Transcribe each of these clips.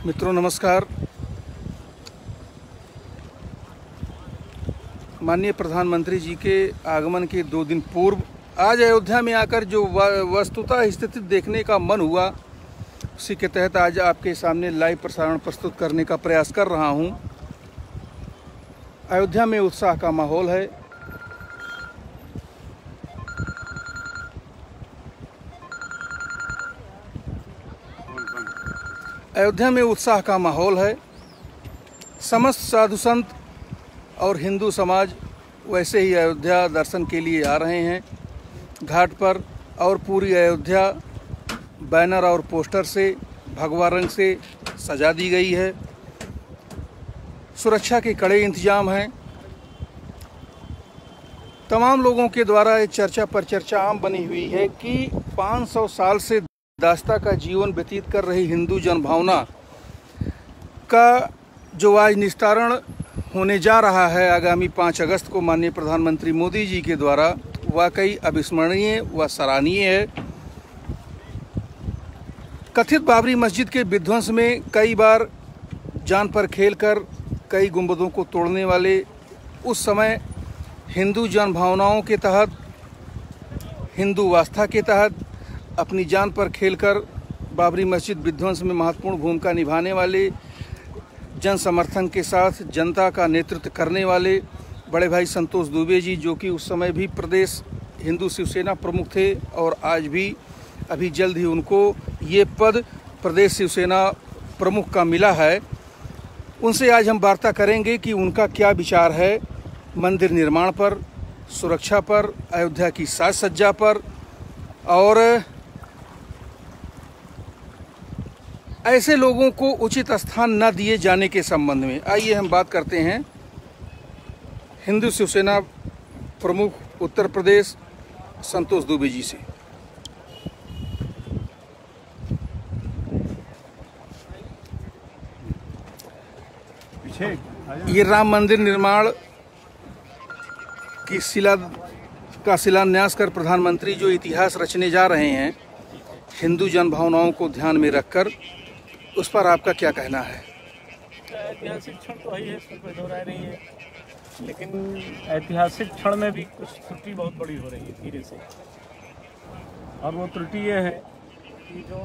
मित्रों नमस्कार। माननीय प्रधानमंत्री जी के आगमन के 2 दिन पूर्व आज अयोध्या में आकर जो वस्तुतः स्थिति देखने का मन हुआ, उसी के तहत आज आपके सामने लाइव प्रसारण प्रस्तुत करने का प्रयास कर रहा हूं। अयोध्या में उत्साह का माहौल है। अयोध्या में उत्साह का माहौल है। समस्त साधु संत और हिंदू समाज वैसे ही अयोध्या दर्शन के लिए आ रहे हैं घाट पर, और पूरी अयोध्या बैनर और पोस्टर से भगवा रंग से सजा दी गई है। सुरक्षा के कड़े इंतजाम हैं। तमाम लोगों के द्वारा ये चर्चा पर चर्चा आम बनी हुई है कि 500 साल से दास्ता का जीवन व्यतीत कर रही हिंदू जनभावना का जो आज निस्तारण होने जा रहा है आगामी 5 अगस्त को माननीय प्रधानमंत्री मोदी जी के द्वारा, वाकई अविस्मरणीय व सराहनीय है। कथित बाबरी मस्जिद के विध्वंस में कई बार जान पर खेलकर कई गुंबदों को तोड़ने वाले उस समय हिंदू जनभावनाओं के तहत, हिंदू आस्था के तहत अपनी जान पर खेलकर बाबरी मस्जिद विध्वंस में महत्वपूर्ण भूमिका निभाने वाले, जन समर्थन के साथ जनता का नेतृत्व करने वाले बड़े भाई संतोष दुबे जी, जो कि उस समय भी प्रदेश हिंदू शिवसेना प्रमुख थे और आज भी अभी जल्द ही उनको ये पद प्रदेश शिवसेना प्रमुख का मिला है। उनसे आज हम वार्ता करेंगे कि उनका क्या विचार है मंदिर निर्माण पर, सुरक्षा पर, अयोध्या की साज सज्जा पर और ऐसे लोगों को उचित स्थान न दिए जाने के संबंध में। आइए हम बात करते हैं हिंदू शिवसेना प्रमुख उत्तर प्रदेश संतोष दुबे जी से। ये राम मंदिर निर्माण की शिलान्यास कर प्रधानमंत्री जो इतिहास रचने जा रहे हैं हिंदू जनभावनाओं को ध्यान में रखकर, उस पर आपका क्या कहना है? ऐतिहासिक क्षण तो है, इसमें कोई दो राय नहीं है, लेकिन ऐतिहासिक क्षण में भी कुछ त्रुटि बहुत बड़ी हो रही है धीरे से। और वो त्रुटि ये है कि जो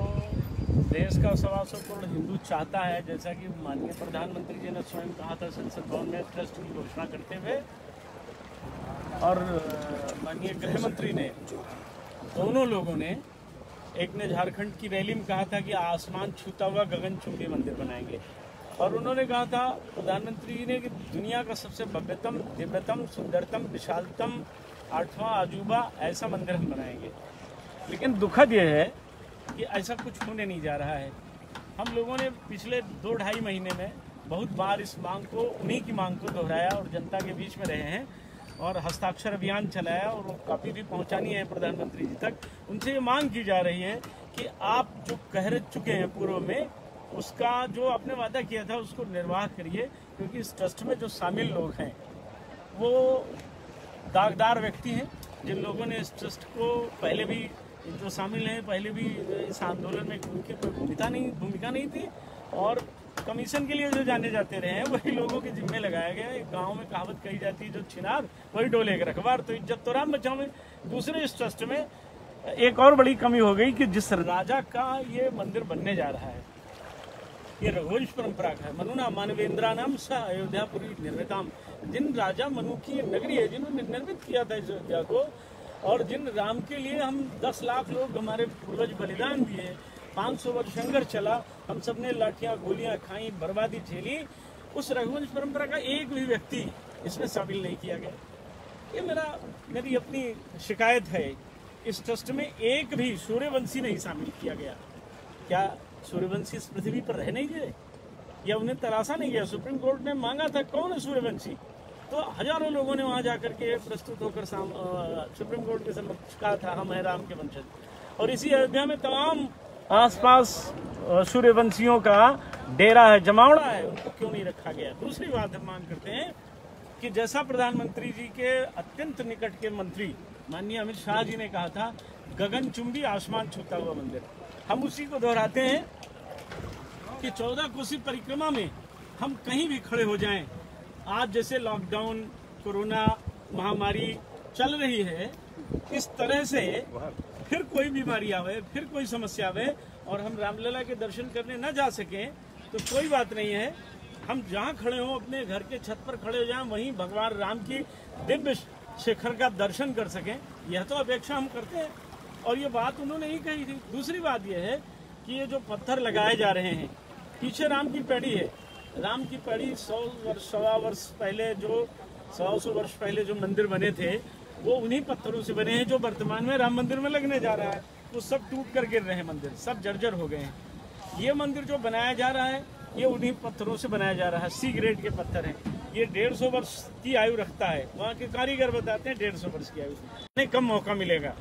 देश का सवासोपूर्ण हिंदू चाहता है, जैसा कि माननीय प्रधानमंत्री जी ने स्वयं कहा था संसद भवन में ट्रस्ट की घोषणा करते हुए, और माननीय गृह मंत्री ने, दोनों लोगों ने, एक ने झारखंड की रैली में कहा था कि आसमान छूता हुआ गगनचुंबी मंदिर बनाएंगे, और उन्होंने कहा था प्रधानमंत्री जी ने कि दुनिया का सबसे भव्यतम, दिव्यतम, सुंदरतम, विशालतम 8वां अजूबा ऐसा मंदिर हम बनाएंगे। लेकिन दुखद यह है कि ऐसा कुछ होने नहीं जा रहा है। हम लोगों ने पिछले 2-2.5 महीने में बहुत बार इस मांग को, उन्हीं की मांग को दोहराया और जनता के बीच में रहे हैं और हस्ताक्षर अभियान चलाया, और वो कापी भी पहुंचानी है प्रधानमंत्री जी तक। उनसे ये मांग की जा रही है कि आप जो कह चुके हैं पूर्व में, उसका जो आपने वादा किया था उसको निर्वाह करिए, क्योंकि इस ट्रस्ट में जो शामिल लोग हैं वो दागदार व्यक्ति हैं, जिन लोगों ने इस ट्रस्ट को पहले भी, जो शामिल हैं पहले भी इस आंदोलन में उनकी कोई भूमिका नहीं थी, और कमीशन के लिए जो जाने जाते रहे हैं वही लोगों के जिम्मे लगाया गया। एक गांव में कहावत कही जाती है, जो छिनार वही डोले के रखवार, तो इज्जत तो राम बचाओ में। दूसरे इस ट्रस्ट में एक और बड़ी कमी हो गई कि जिस राजा का ये मंदिर बनने जा रहा है, ये रघुवंश परंपरा का है। मनुना मानवेंद्रा नाम स अयोध्यापुरी निर्मिताम, जिन राजा मनु की ये नगरी है, जिन्होंने निर्मित किया था इस अयोध्या को, और जिन राम के लिए हम 10 लाख लोग हमारे पूर्वज बलिदान दिए, 500 वर्ष संघर्ष चला, हम सब ने लाठियां गोलियां खाई, बर्बादी झेली, उस रघुवंश परंपरा का एक भी व्यक्ति इसमें शामिल नहीं किया गया। ये मेरी अपनी शिकायत है। इस ट्रस्ट में एक भी सूर्यवंशी नहीं शामिल किया गया। क्या सूर्यवंशी इस पृथ्वी पर रह नहीं गए, या उन्हें तराशा नहीं गया? सुप्रीम कोर्ट ने मांगा था कौन है सूर्यवंशी, तो हजारों लोगों ने वहां जाकर के प्रस्तुत होकर सुप्रीम कोर्ट के समक्ष कहा था हम है राम के वंशज। और इसी अयोध्या में तमाम आसपास सूर्यवंशियों का डेरा है, जमावड़ा है, उनको क्यों नहीं रखा गया? दूसरी बात हम मांग करते हैं कि जैसा प्रधानमंत्री जी के अत्यंत निकट के मंत्री माननीय अमित शाह जी ने कहा था, गगनचुंबी आसमान छूता हुआ मंदिर, हम उसी को दोहराते हैं कि 14 कोसी परिक्रमा में हम कहीं भी खड़े हो जाएं। आज जैसे लॉकडाउन, कोरोना महामारी चल रही है, इस तरह से फिर कोई बीमारी आवे, फिर कोई समस्या आवे और हम रामलला के दर्शन करने न जा सकें तो कोई बात नहीं है। हम जहाँ खड़े हों, अपने घर के छत पर खड़े हो जाएं, वहीं भगवान राम की दिव्य शिखर का दर्शन कर सकें, यह तो अपेक्षा हम करते हैं। और ये बात उन्होंने ही कही थी। दूसरी बात यह है कि ये जो पत्थर लगाए जा रहे हैं, पीछे राम की पैड़ी है। राम की पैड़ी 100 वर्ष पहले, जो 100 वर्ष पहले जो मंदिर बने थे, वो उन्हीं पत्थरों से बने हैं जो वर्तमान में राम मंदिर में लगने जा रहा है। वो सब टूट कर गिर रहे हैं, मंदिर सब जर्जर हो गए हैं। ये मंदिर जो बनाया जा रहा है, ये उन्हीं पत्थरों से बनाया जा रहा है। सी ग्रेड के पत्थर हैं। ये 150 वर्ष की आयु रखता है। वहाँ के कारीगर बताते हैं 150 वर्ष की आयु। नहीं, कम मौका मिलेगा।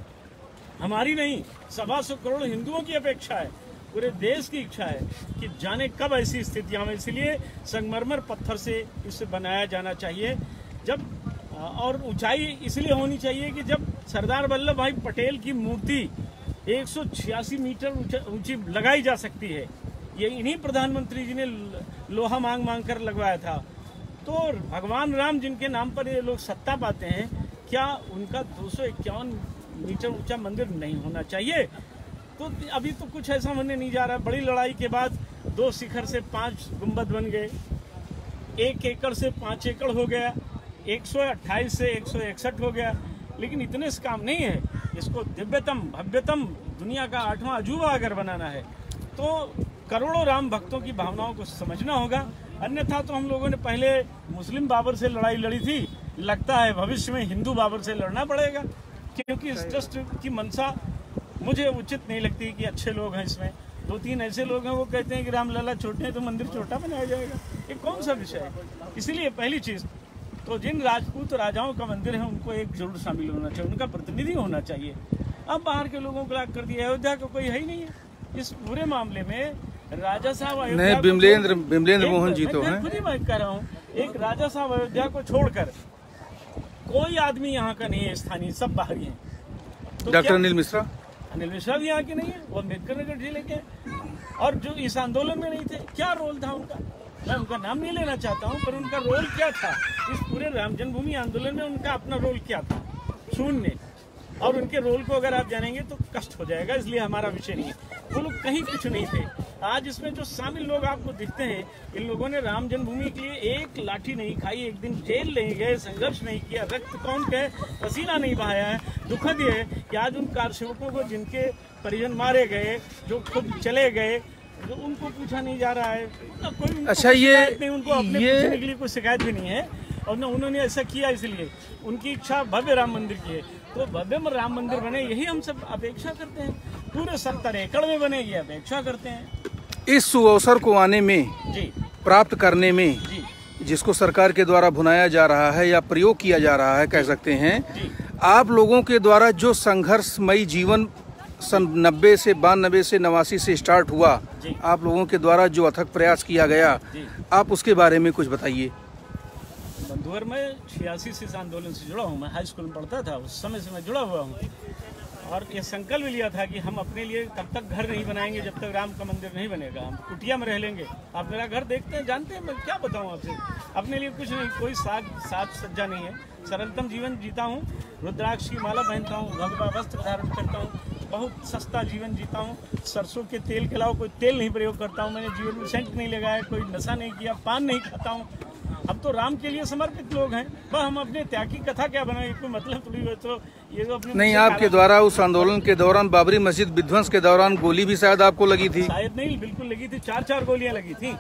हमारी नहीं, 125 करोड़ हिंदुओं की अपेक्षा है, पूरे देश की इच्छा है कि जाने कब ऐसी स्थितियां में, इसलिए संगमरमर पत्थर से इसे बनाया जाना चाहिए। जब और ऊंचाई इसलिए होनी चाहिए कि जब सरदार वल्लभ भाई पटेल की मूर्ति 186 मीटर ऊंची लगाई जा सकती है, ये इन्हीं प्रधानमंत्री जी ने लोहा मांग मांग कर लगवाया था। तो भगवान राम जिनके नाम पर ये लोग सत्ता पाते हैं, क्या उनका 251 मीटर ऊंचा मंदिर नहीं होना चाहिए? तो अभी तो कुछ ऐसा होने नहीं जा रहा। बड़ी लड़ाई के बाद 2 शिखर से 5 गुंबद बन गए, 1 एकड़ से 5 एकड़ हो गया, 128 से 161 हो गया। लेकिन इतने से काम नहीं है। इसको दिव्यतम भव्यतम दुनिया का 8वां अजूबा अगर बनाना है तो करोड़ों राम भक्तों की भावनाओं को समझना होगा। अन्यथा तो हम लोगों ने पहले मुस्लिम बाबर से लड़ाई लड़ी थी, लगता है भविष्य में हिंदू बाबर से लड़ना पड़ेगा, क्योंकि इस ट्रस्ट की मंशा मुझे उचित नहीं लगती कि अच्छे लोग हैं इसमें। 2-3 ऐसे लोग हैं, वो कहते हैं कि रामलला छोटे हैं तो मंदिर छोटा बनाया जाएगा। ये कौन सा विषय है? इसलिए पहली चीज तो जिन राजपूत राजाओं का मंदिर है उनको एक जरूर शामिल होना चाहिए, उनका प्रतिनिधि होना चाहिए। अब बाहर के लोगों को लाग कर दिया, अयोध्या का कोई है ही नहीं है इस पूरे मामले में। राजा साहब नहीं, बिमलेंद्र मोहन जी तो हैं। खुद ही मैं कह रहा हूँ, एक राजा साहब अयोध्या को छोड़कर कोई आदमी यहाँ का नहीं है स्थानीय, सब बाहरी हैं। तो डॉक्टर अनिल मिश्रा भी यहाँ के नहीं है, वो अम्बेडकर नगर जिले के। और जो इस आंदोलन में नहीं थे, क्या रोल था उनका? मैं उनका नाम नहीं लेना चाहता हूँ, पर उनका रोल क्या था इस पूरे राम जन्मभूमि आंदोलन में? उनका अपना रोल क्या था? शून्य। और उनके रोल को अगर आप जानेंगे तो कष्ट हो जाएगा, इसलिए हमारा विषय नहीं है। वो लोग कहीं कुछ नहीं थे। आज इसमें जो शामिल लोग आपको दिखते हैं, इन लोगों ने राम जन्मभूमि के लिए एक लाठी नहीं खाई, एक दिन जेल नहीं गए, संघर्ष नहीं किया, रक्त कौन के पसीना नहीं बहाया है। दुखद ये है कि आज उन कारसेवकों को जिनके परिजन मारे गए, जो खुद चले गए, तो उनको पूछा नहीं जा रहा है। कोई अच्छा, ये उनको अपने पूछने के लिए कोई शिकायत भी नहीं है। और न उन्होंने ऐसा किया, इसलिए उनकी इच्छा भव्य राम मंदिर की है। तो भव्य राम मंदिर बने, यही हम सब अपेक्षा करते हैं। पूरे 70 एकड़ में बने, ये अपेक्षा करते हैं। इस सुअवसर को आने में जी, प्राप्त करने में जी, जिसको सरकार के द्वारा भुनाया जा रहा है या प्रयोग किया जा रहा है, कह सकते हैं, आप लोगों के द्वारा जो संघर्षमयी जीवन सन 90 से 92 से 89 से स्टार्ट हुआ, आप लोगों के द्वारा जो अथक प्रयास किया गया, आप उसके बारे में कुछ बताइए। बंधुअर में 86 से इस आंदोलन से जुड़ा हूँ। मैं हाई स्कूल में पढ़ता था, उस समय से मैं जुड़ा हुआ हूँ। और ये संकल्प लिया था कि हम अपने लिए तब तक घर नहीं बनाएंगे जब तक राम का मंदिर नहीं बनेगा। हम कुटिया में रह लेंगे। आप मेरा घर देखते हैं, जानते हैं, मैं क्या बताऊं आपसे। अपने लिए कुछ नहीं, कोई साज सज्जा नहीं है। सरलतम जीवन जीता हूँ, रुद्राक्ष की माला पहनता हूँ, भगवा वस्त्र धारण करता हूँ, बहुत सस्ता जीवन जीता हूँ। सरसों के तेल के अलावा कोई तेल नहीं प्रयोग करता हूँ। मैंने जीवन में सेंट नहीं लगाया, कोई नशा नहीं किया, पान नहीं खाता हूँ। अब तो राम के लिए समर्पित लोग हैं। वह हम अपने त्याग की कथा क्या बनाए, कोई मतलब थोड़ी हो। तो ये तो अपने नहीं, आपके द्वारा उस आंदोलन के दौरान बाबरी मस्जिद विध्वंस के दौरान गोली भी शायद आपको लगी थी? शायद नहीं, बिल्कुल लगी थी। 4 गोलियां लगी थी।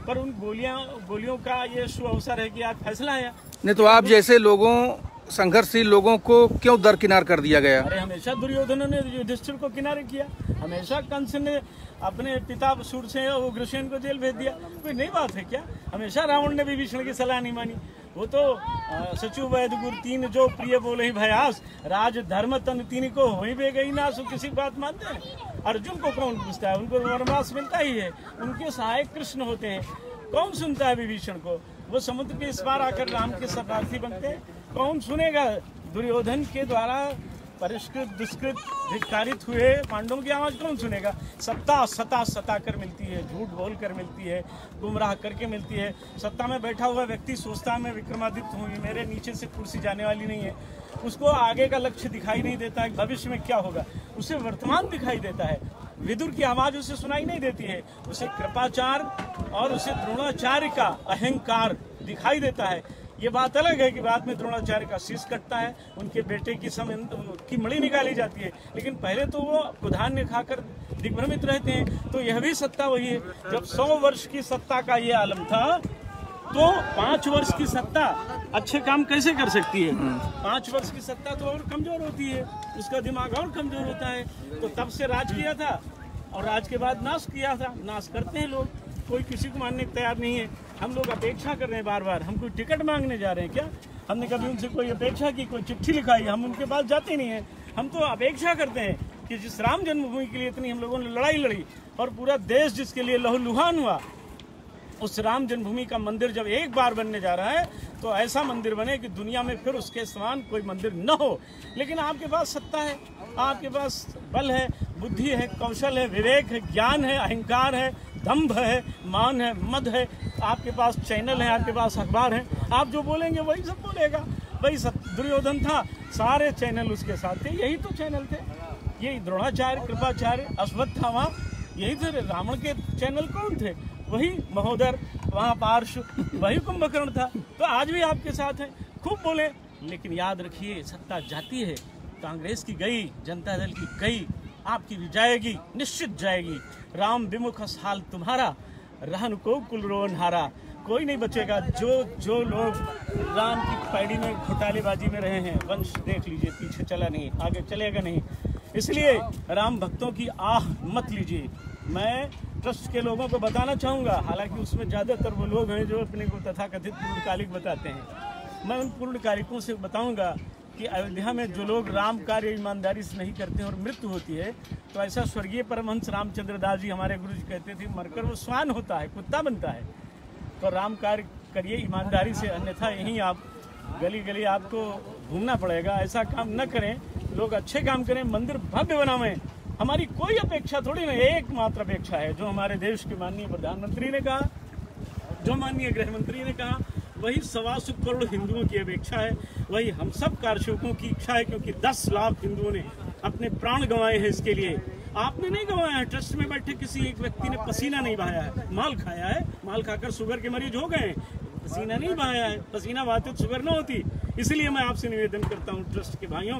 पर उन गोलियों का ये शुभ अवसर है कि आज फैसला आया। नहीं तो आप जैसे लोगों, संघर्षशील लोगों को क्यों दरकिनार कर दिया गया? अरे हमेशा दुर्योधन ने युधिष्ठिर को किनारे किया, हमेशा कंस ने अपने पिता से उग्रसेन को जेल भेज दिया। कोई नई बात है क्या? हमेशा रावण ने विभीषण की सलाह नहीं मानी। वो तो सचु वैद गुर 3 जो प्रिय बोले ही भयास, राज धर्म तन 3 को हो ही बे गई ना। सो किसी बात मानते हैं? अर्जुन को कौन पूछता है? उनको वनवास मिलता ही है, उनके सहायक कृष्ण होते हैं। कौन सुनता है विभीषण को? वो समुद्र के इस पार आकर राम के शरणार्थी बनते हैं। कौन सुनेगा? दुर्योधन के द्वारा परिष्कृत दुष्कृत धिक्कारित हुए पांडवों की आवाज कौन सुनेगा? सत्ता सता कर मिलती है, झूठ बोल कर मिलती है, गुमराह करके मिलती है। सत्ता में बैठा हुआ व्यक्ति सोचता है मैं विक्रमादित्य हूँ, मेरे नीचे से कुर्सी जाने वाली नहीं है। उसको आगे का लक्ष्य दिखाई नहीं देता है, भविष्य में क्या होगा, उसे वर्तमान दिखाई देता है। विदुर की आवाज उसे सुनाई नहीं देती है, उसे कृपाचार्य और उसे द्रोणाचार्य का अहंकार दिखाई देता है। ये बात अलग है कि बाद में द्रोणाचार्य का शीश कटता है, उनके बेटे की मणि निकाली जाती है, लेकिन पहले तो वो धान्य खाकर दिग्भ्रमित रहते हैं। तो यह भी सत्ता वही है। जब 100 वर्ष की सत्ता का ये आलम था, तो 5 वर्ष की सत्ता अच्छे काम कैसे कर सकती है? 5 वर्ष की सत्ता तो और कमजोर होती है, उसका दिमाग और कमजोर होता है। तो तब से राज किया था और राज के बाद नाश किया था। नाश करते हैं लोग, कोई किसी को मानने को तैयार नहीं है। हम लोग अपेक्षा कर रहे हैं बार बार, हम कोई टिकट मांगने जा रहे हैं क्या? हमने कभी उनसे कोई अपेक्षा की, कोई चिट्ठी लिखाई? हम उनके पास जाते नहीं हैं। हम तो अपेक्षा करते हैं कि जिस राम जन्मभूमि के लिए इतनी हम लोगों ने लड़ाई लड़ी और पूरा देश जिसके लिए लहूलुहान हुआ, उस राम जन्मभूमि का मंदिर जब एक बार बनने जा रहा है तो ऐसा मंदिर बने कि दुनिया में फिर उसके समान कोई मंदिर न हो। लेकिन आपके पास सत्ता है, आपके पास बल है, बुद्धि है, कौशल है, विवेक है, ज्ञान है, अहंकार है, दंभ है, मान है, मद है, आपके पास चैनल है, आपके पास अखबार है। आप जो बोलेंगे वही सब बोलेगा। वही दुर्योधन था, सारे चैनल उसके साथ थे, यही तो चैनल थे। यही द्रोणाचार्य, कृपाचार्य, अश्वत्थामा, यही थे। रावण के चैनल कौन थे? वही महोदर, वहाँ पार्श, वही कुंभकर्ण था। तो आज भी आपके साथ है, खूब बोले, लेकिन याद रखिए सत्ता जाती है। कांग्रेस की गई, जनता दल की गई, आपकी भी जाएगी, निश्चित जाएगी। राम विमुख हाल तुम्हारा, रहन को कुल रोन हारा। कोई नहीं बचेगा। जो लोग राम की पैड़ी में घोटालेबाजी में रहे हैं, वंश देख लीजिए, पीछे चला नहीं, आगे चलेगा नहीं। इसलिए राम भक्तों की आह मत लीजिए। मैं ट्रस्ट के लोगों को बताना चाहूँगा, हालांकि उसमें ज़्यादातर वो लोग हैं जो अपने को तथाकथित पूर्णकालिक बताते हैं। मैं उन पूर्णकालिकों से बताऊँगा कि अयोध्या में जो लोग राम कार्य ईमानदारी से नहीं करते और मृत्यु होती है, तो ऐसा स्वर्गीय परमहंस रामचंद्र दास जी हमारे गुरु जी कहते थे, मरकर वो स्वान होता है, कुत्ता बनता है। तो राम कार्य करिए ईमानदारी से, अन्यथा यहीं आप गली गली आपको घूमना पड़ेगा। ऐसा काम न करें, लोग अच्छे काम करें, मंदिर भव्य बनावें। हमारी कोई अपेक्षा थोड़ी नहीं, एकमात्र अपेक्षा है जो हमारे देश के माननीय प्रधानमंत्री ने कहा, जो माननीय गृह मंत्री ने कहा, वही 125 करोड़ हिंदुओं की अपेक्षा है, वही हम सब कारसेवकों की इच्छा है। क्योंकि 10 लाख हिंदुओं ने अपने प्राण गंवाए हैं इसके लिए। आपने नहीं गंवाया है, ट्रस्ट में बैठे किसी एक व्यक्ति ने पसीना नहीं बहाया है, माल खाया है, माल खाकर शुगर के मरीज हो गए, पसीना नहीं बहाया है। पसीना बहाते तो शुगर न होती। इसलिए मैं आपसे निवेदन करता हूं ट्रस्ट के भाइयों,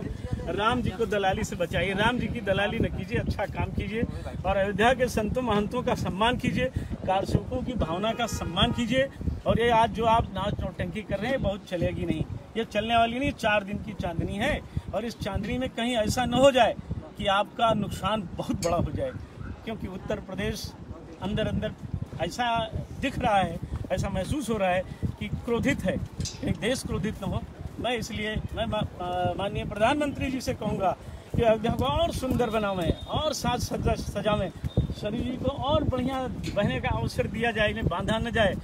राम जी को दलाली से बचाइए, राम जी की दलाली न कीजिए, अच्छा काम कीजिए और अयोध्या के संतों महंतों का सम्मान कीजिए, कारसेवकों की भावना का सम्मान कीजिए। और ये आज जो आप नाच नौटंकी कर रहे हैं, बहुत चलेगी नहीं, ये चलने वाली नहीं। 4 दिन की चांदनी है और इस चांदनी में कहीं ऐसा न हो जाए कि आपका नुकसान बहुत बड़ा हो जाए। क्योंकि उत्तर प्रदेश अंदर अंदर ऐसा दिख रहा है, ऐसा महसूस हो रहा है कि क्रोधित है, कहीं देश क्रोधित न हो। मैं इसलिए मैं माननीय प्रधानमंत्री जी से कहूँगा कि अयोध्या को और सुंदर बनावें और साज सजावें, शरीर जी को और बढ़िया बहने का अवसर दिया जाए, इन्हें बांधा न जाए।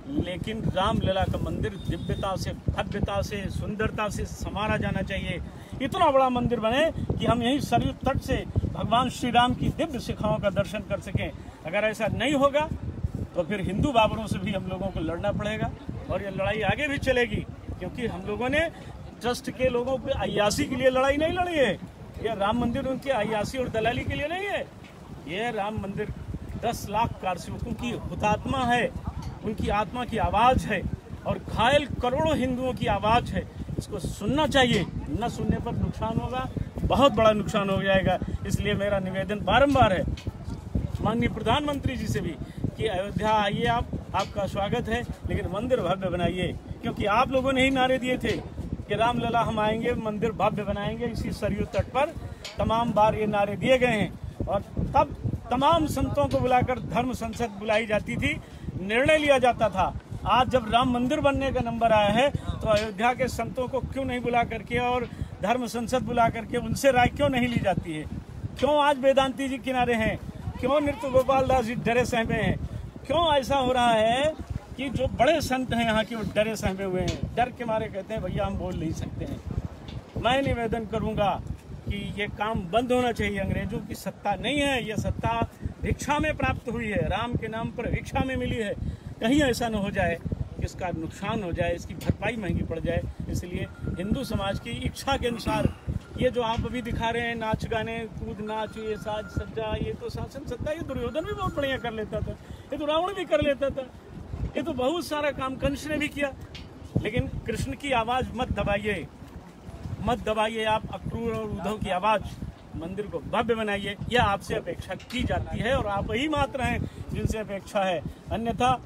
लेकिन रामलला का मंदिर दिव्यता से, भव्यता से, सुंदरता से संवारा जाना चाहिए। इतना बड़ा मंदिर बने कि हम यहीं सरयू तट से भगवान श्री राम की दिव्य शिखाओं का दर्शन कर सकें। अगर ऐसा नहीं होगा तो फिर हिंदू बाबरों से भी हम लोगों को लड़ना पड़ेगा और ये लड़ाई आगे भी चलेगी। क्योंकि हम लोगों ने ट्रस्ट के लोगों पे अय्यासी के लिए लड़ाई नहीं लड़ी है। यह राम मंदिर उनकी अय्यासी और दलाली के लिए नहीं है। यह राम मंदिर 10 लाख कारसेवकों की हुतात्मा है, उनकी आत्मा की आवाज़ है और घायल करोड़ों हिंदुओं की आवाज़ है। इसको सुनना चाहिए, न सुनने पर नुकसान होगा, बहुत बड़ा नुकसान हो जाएगा। इसलिए मेरा निवेदन बारंबार है माननीय प्रधानमंत्री जी से भी कि अयोध्या आइए, आपका स्वागत है, लेकिन मंदिर भव्य बनाइए। क्योंकि आप लोगों ने ही नारे दिए थे कि रामलला हम आएंगे, मंदिर भव्य बनाएंगे। इसी सरयू तट पर तमाम बार ये नारे दिए गए हैं और तब तमाम संतों को बुलाकर धर्म संसद बुलाई जाती थी, निर्णय लिया जाता था। आज जब राम मंदिर बनने का नंबर आया है तो अयोध्या के संतों को क्यों नहीं बुला करके और धर्म संसद बुला करके उनसे राय क्यों नहीं ली जाती है? क्यों आज वेदांती जी किनारे हैं? क्यों नृत्य गोपाल दास जी डरे सहमे हैं? क्यों ऐसा हो रहा है कि जो बड़े संत हैं यहाँ के वो डरे सहमे हुए हैं, डर के मारे कहते हैं भैया हम बोल नहीं सकते हैं। मैं निवेदन करूँगा कि ये काम बंद होना चाहिए। अंग्रेजों की सत्ता नहीं है, यह सत्ता भिक्षा में प्राप्त हुई है, राम के नाम पर भिक्षा में मिली है। कहीं ऐसा न हो जाए कि इसका नुकसान हो जाए, इसकी भरपाई महंगी पड़ जाए। इसलिए हिंदू समाज की इच्छा के अनुसार ये जो आप अभी दिखा रहे हैं नाच गाने कूद नाच, ये साज सज्जा, ये तो शासन सत्ता, ये दुर्योधन भी बहुत बढ़िया कर लेता था, ये तो रावण भी कर लेता था, ये तो बहुत सारा काम कंस ने भी किया। लेकिन कृष्ण की आवाज़ मत दबाइए, मत दबाइए आप अक्रूर और उद्धव की आवाज़। मंदिर को भव्य बनाइए, यह आपसे अपेक्षा की जाती है और आप ही मात्र हैं जिनसे अपेक्षा है। अन्यथा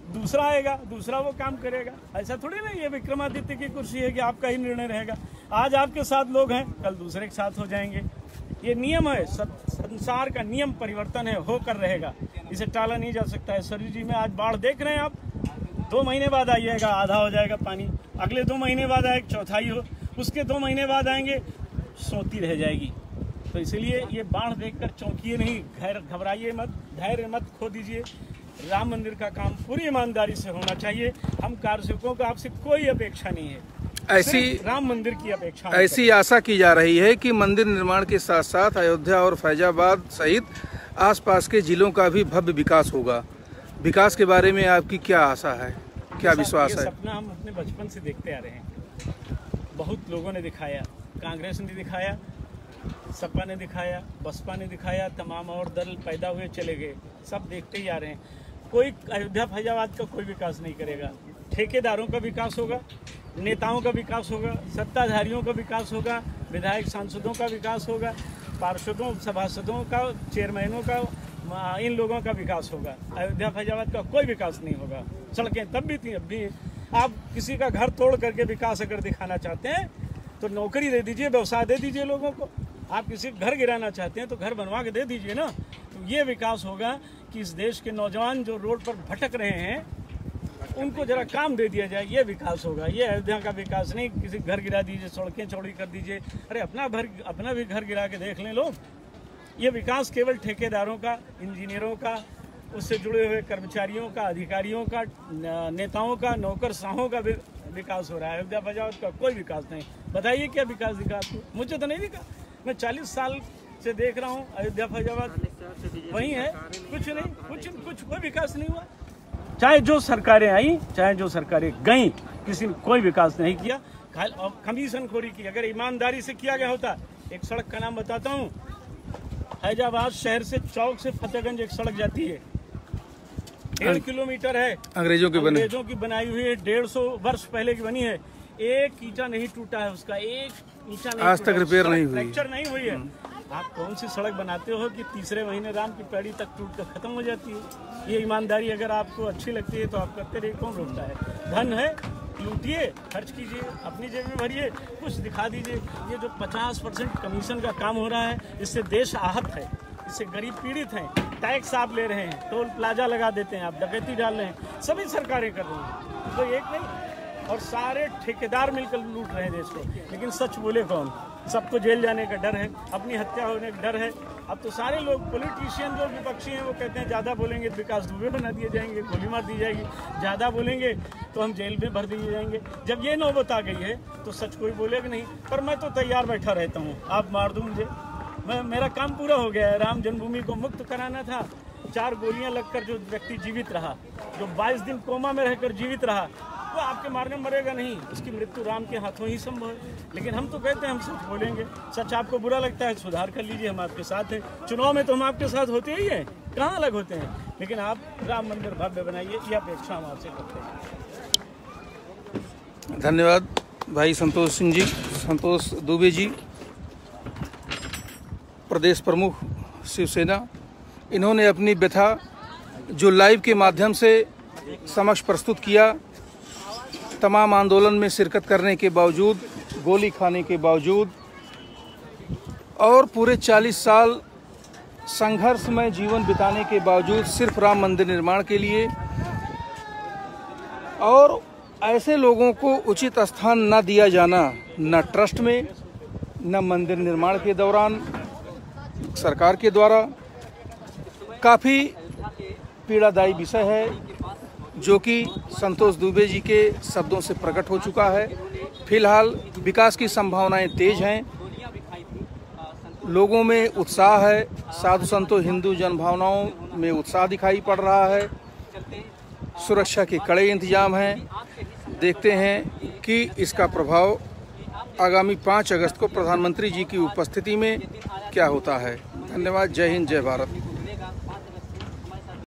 दूसरा आएगा, दूसरा वो काम करेगा। ऐसा थोड़ी ना ये विक्रमादित्य की कुर्सी है कि आपका ही निर्णय रहेगा। आज आपके साथ लोग हैं, कल दूसरे के साथ हो जाएंगे। ये नियम है, संसार का नियम परिवर्तन है, होकर रहेगा, इसे टाला नहीं जा सकता है। सरयू जी में आज बाढ़ देख रहे हैं आप, 2 महीने बाद आइएगा आधा हो जाएगा पानी, अगले 2 महीने बाद आएगा चौथाई हो, उसके 2 महीने बाद आएंगे सोती रह जाएगी। तो इसलिए ये बाढ़ देखकर चौंकिए नहीं, घबराइए मत, धैर्य मत खो दीजिए। राम मंदिर का काम पूरी ईमानदारी से होना चाहिए। हम कार्यसेवकों को आपसे कोई अपेक्षा नहीं है, ऐसी राम मंदिर की अपेक्षा। ऐसी आशा की जा रही है कि मंदिर निर्माण के साथ साथ अयोध्या और फैजाबाद सहित आसपास के जिलों का भी भव्य विकास होगा। विकास के बारे में आपकी क्या आशा है, क्या विश्वास है? सपना हम अपने बचपन से देखते आ रहे हैं, बहुत लोगों ने दिखाया, कांग्रेस ने दिखाया, सपा ने दिखाया, बसपा ने दिखाया, तमाम और दल पैदा हुए चले गए, सब देखते ही आ रहे हैं। कोई अयोध्या फैजाबाद का कोई विकास नहीं करेगा। ठेकेदारों का विकास होगा, नेताओं का विकास होगा, सत्ताधारियों का विकास होगा, विधायक सांसदों का विकास होगा, पार्षदों सभासदों का, चेयरमैनों का, इन लोगों का विकास होगा। अयोध्या फैजाबाद का कोई विकास नहीं होगा। सड़कें तब भी थी, अब भी। आप किसी का घर तोड़ करके विकास अगर दिखाना चाहते हैं तो नौकरी दे दीजिए, व्यवसाय दे दीजिए लोगों को। आप किसी घर गिराना चाहते हैं तो घर बनवा के दे दीजिए ना। तो ये विकास होगा कि इस देश के नौजवान जो रोड पर भटक रहे हैं उनको जरा काम दे दिया जाए, ये विकास होगा। ये अयोध्या का विकास नहीं, किसी घर गिरा दीजिए, सड़कें चौड़ी कर दीजिए। अरे अपना भी घर गिरा के देख लें लोग। ये विकास केवल ठेकेदारों का, इंजीनियरों का, उससे जुड़े हुए कर्मचारियों का, अधिकारियों का, नेताओं का, नौकरशाहों का विकास हो रहा है। अयोध्या फैजाबाद का कोई विकास नहीं। बताइए क्या विकास दिखा आपको? मुझे तो नहीं दिखा। मैं 40 साल से देख रहा हूँ अयोध्या फैजाबाद वही है, कुछ नहीं, कुछ कोई विकास नहीं हुआ। चाहे जो सरकारें आई, चाहे जो सरकारें गईं, किसी ने कोई विकास नहीं किया। कमीशन खोरी की। अगर ईमानदारी से किया गया होता, एक सड़क का नाम बताता हूँ, फैजाबाद शहर से चौक से फतेहगंज एक सड़क जाती है, 1.5 किलोमीटर है, अंग्रेजों की बनाई हुई है, 150 वर्ष पहले की बनी है। एक ईंटा नहीं टूटा है उसका, एक ईंटा नहीं, आज तक रिपेयर नहीं हुई, फ्रैक्चर नहीं हुई है। आप कौन सी सड़क बनाते हो कि तीसरे महीने राम की पैड़ी तक टूट कर खत्म हो जाती है? ये ईमानदारी अगर आपको अच्छी लगती है तो आप करते रहिए, कौन रोकता है? धन है, लूटिए, खर्च कीजिए, अपनी जेब में भरिए, कुछ दिखा दीजिए। ये जो 50% कमीशन का काम हो रहा है, इससे देश आहत है, इससे गरीब पीड़ित हैं। टैक्स आप ले रहे हैं, टोल प्लाजा लगा देते हैं, आप डकैती डाल रहे हैं, सभी सरकारें कर रही हैं, तो एक नहीं। और सारे ठेकेदार मिलकर लूट रहे हैं देश को। लेकिन सच बोले कौन? सबको जेल जाने का डर है, अपनी हत्या होने का डर है। अब तो सारे लोग, पॉलिटिशियन जो विपक्षी हैं, वो कहते हैं ज़्यादा बोलेंगे तो विकास दुबे बना दिए जाएंगे, गोली मार दी जाएगी, ज़्यादा बोलेंगे तो हम जेल में भर दिए जाएंगे। जब ये नौबत आ गई है तो सच कोई बोलेगा नहीं। पर मैं तो तैयार बैठा रहता हूँ, आप मार दो मुझे, मेरा काम पूरा हो गया है। राम जन्मभूमि को मुक्त कराना था, 4 गोलियां लगकर जो व्यक्ति जीवित रहा, जो 22 दिन कोमा में रहकर जीवित रहा, वो आपके मारने मरेगा नहीं, उसकी मृत्यु राम के हाथों ही संभव है। लेकिन हम तो कहते हैं हम सच बोलेंगे। सच आपको बुरा लगता है, सुधार कर लीजिए, हम आपके साथ हैं। चुनाव में तो हम आपके साथ होते ही हैं, कहाँ अलग होते हैं। लेकिन आप राम मंदिर भव्य बनाइए, यह अपेक्षा हम आपसे करते हैं। धन्यवाद भाई संतोष सिंह जी, संतोष दुबे जी, प्रदेश प्रमुख शिवसेना। इन्होंने अपनी व्यथा जो लाइव के माध्यम से समक्ष प्रस्तुत किया, तमाम आंदोलन में शिरकत करने के बावजूद, गोली खाने के बावजूद और पूरे 40 साल संघर्ष में जीवन बिताने के बावजूद सिर्फ राम मंदिर निर्माण के लिए, और ऐसे लोगों को उचित स्थान न दिया जाना, न ट्रस्ट में, न मंदिर निर्माण के दौरान सरकार के द्वारा, काफ़ी पीड़ादायी विषय है जो कि संतोष दुबे जी के शब्दों से प्रकट हो चुका है। फिलहाल विकास की संभावनाएं तेज हैं। लोगों में उत्साह है, साधु संतों हिंदू जनभावनाओं में उत्साह दिखाई पड़ रहा है। सुरक्षा के कड़े इंतजाम हैं। देखते हैं कि इसका प्रभाव आगामी 5 अगस्त को प्रधानमंत्री जी की उपस्थिति में क्या होता है। धन्यवाद। जय हिंद, जय भारत।